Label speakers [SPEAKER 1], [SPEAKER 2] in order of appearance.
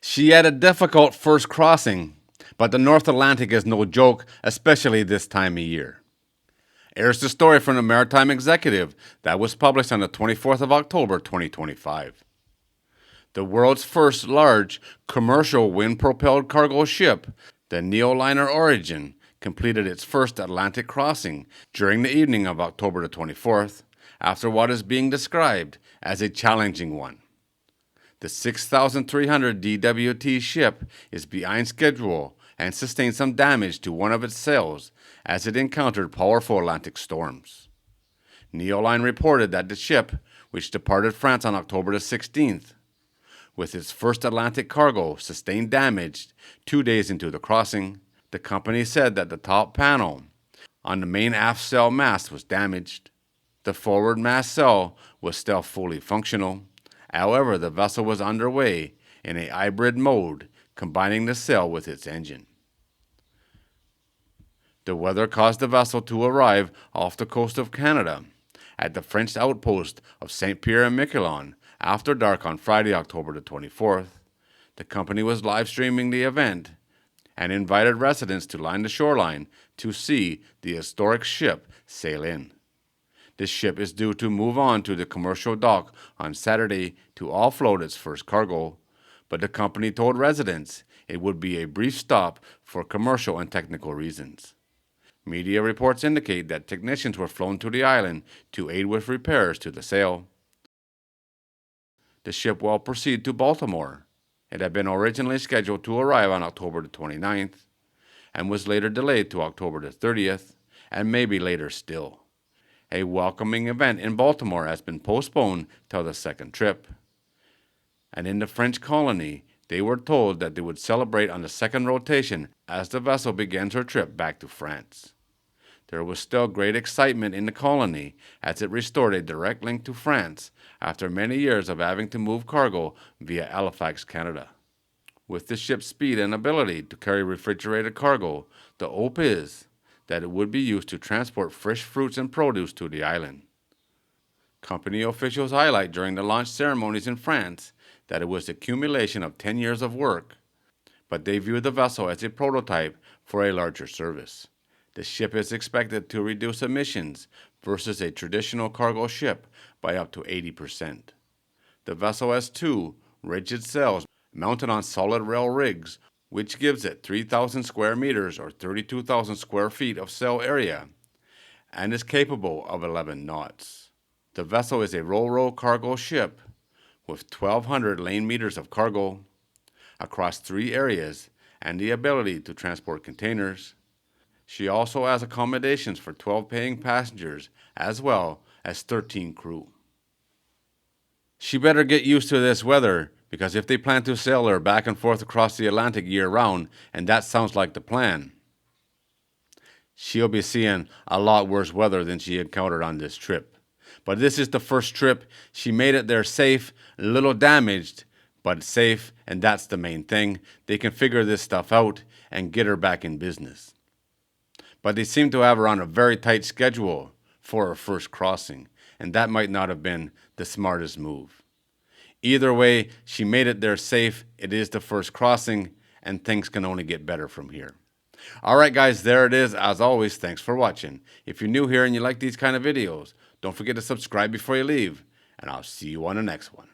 [SPEAKER 1] She had a difficult first crossing, but the North Atlantic is no joke, especially this time of year. Here's the story from the Maritime Executive that was published on the 24th of October 2025. The world's first large commercial wind-propelled cargo ship, the Neoliner Origin, completed its first Atlantic crossing during the evening of October the 24th, after what is being described as a challenging one. The 6,300 DWT ship is behind schedule and sustained some damage to one of its sails as it encountered powerful Atlantic storms. Neoline reported that the ship, which departed France on October the 16th, with its first Atlantic cargo, sustained damage 2 days into the crossing. The company said that the top panel on the main aft sail mast was damaged. The forward mast sail was still fully functional. However, the vessel was underway in a hybrid mode, combining the sail with its engine. The weather caused the vessel to arrive off the coast of Canada at the French outpost of Saint-Pierre-et-Miquelon after dark on Friday, October the 24th. The company was live streaming the event and invited residents to line the shoreline to see the historic ship sail in. This ship is due to move on to the commercial dock on Saturday to offload its first cargo, but the company told residents it would be a brief stop for commercial and technical reasons. Media reports indicate that technicians were flown to the island to aid with repairs to the sail. The ship will proceed to Baltimore. It had been originally scheduled to arrive on October the 29th and was later delayed to October the 30th and maybe later still. A welcoming event in Baltimore has been postponed till the second trip. And in the French colony, they were told that they would celebrate on the second rotation as the vessel begins her trip back to France. There was still great excitement in the colony as it restored a direct link to France after many years of having to move cargo via Halifax, Canada. With the ship's speed and ability to carry refrigerated cargo, the hope is that it would be used to transport fresh fruits and produce to the island. Company officials highlight during the launch ceremonies in France that it was the accumulation of 10 years of work, but they view the vessel as a prototype for a larger service. The ship is expected to reduce emissions versus a traditional cargo ship by up to 80%. The vessel has two rigid sails mounted on solid rail rigs, which gives it 3,000 square meters or 32,000 square feet of sail area, and is capable of 11 knots. The vessel is a ro-ro cargo ship with 1,200 lane meters of cargo across 3 areas and the ability to transport containers. She also has accommodations for 12 paying passengers as well as 13 crew. She better get used to this weather, because if they plan to sail her back and forth across the Atlantic year-round, and that sounds like the plan, she'll be seeing a lot worse weather than she encountered on this trip. But this is the first trip. She made it there safe, a little damaged, but safe, and that's the main thing. They can figure this stuff out and get her back in business. But they seem to have her on a very tight schedule for her first crossing, and that might not have been the smartest move. Either way, she made it there safe. It is the first crossing, and things can only get better from here. All right, guys, there it is. As always, thanks for watching. If you're new here and you like these kind of videos, don't forget to subscribe before you leave, and I'll see you on the next one.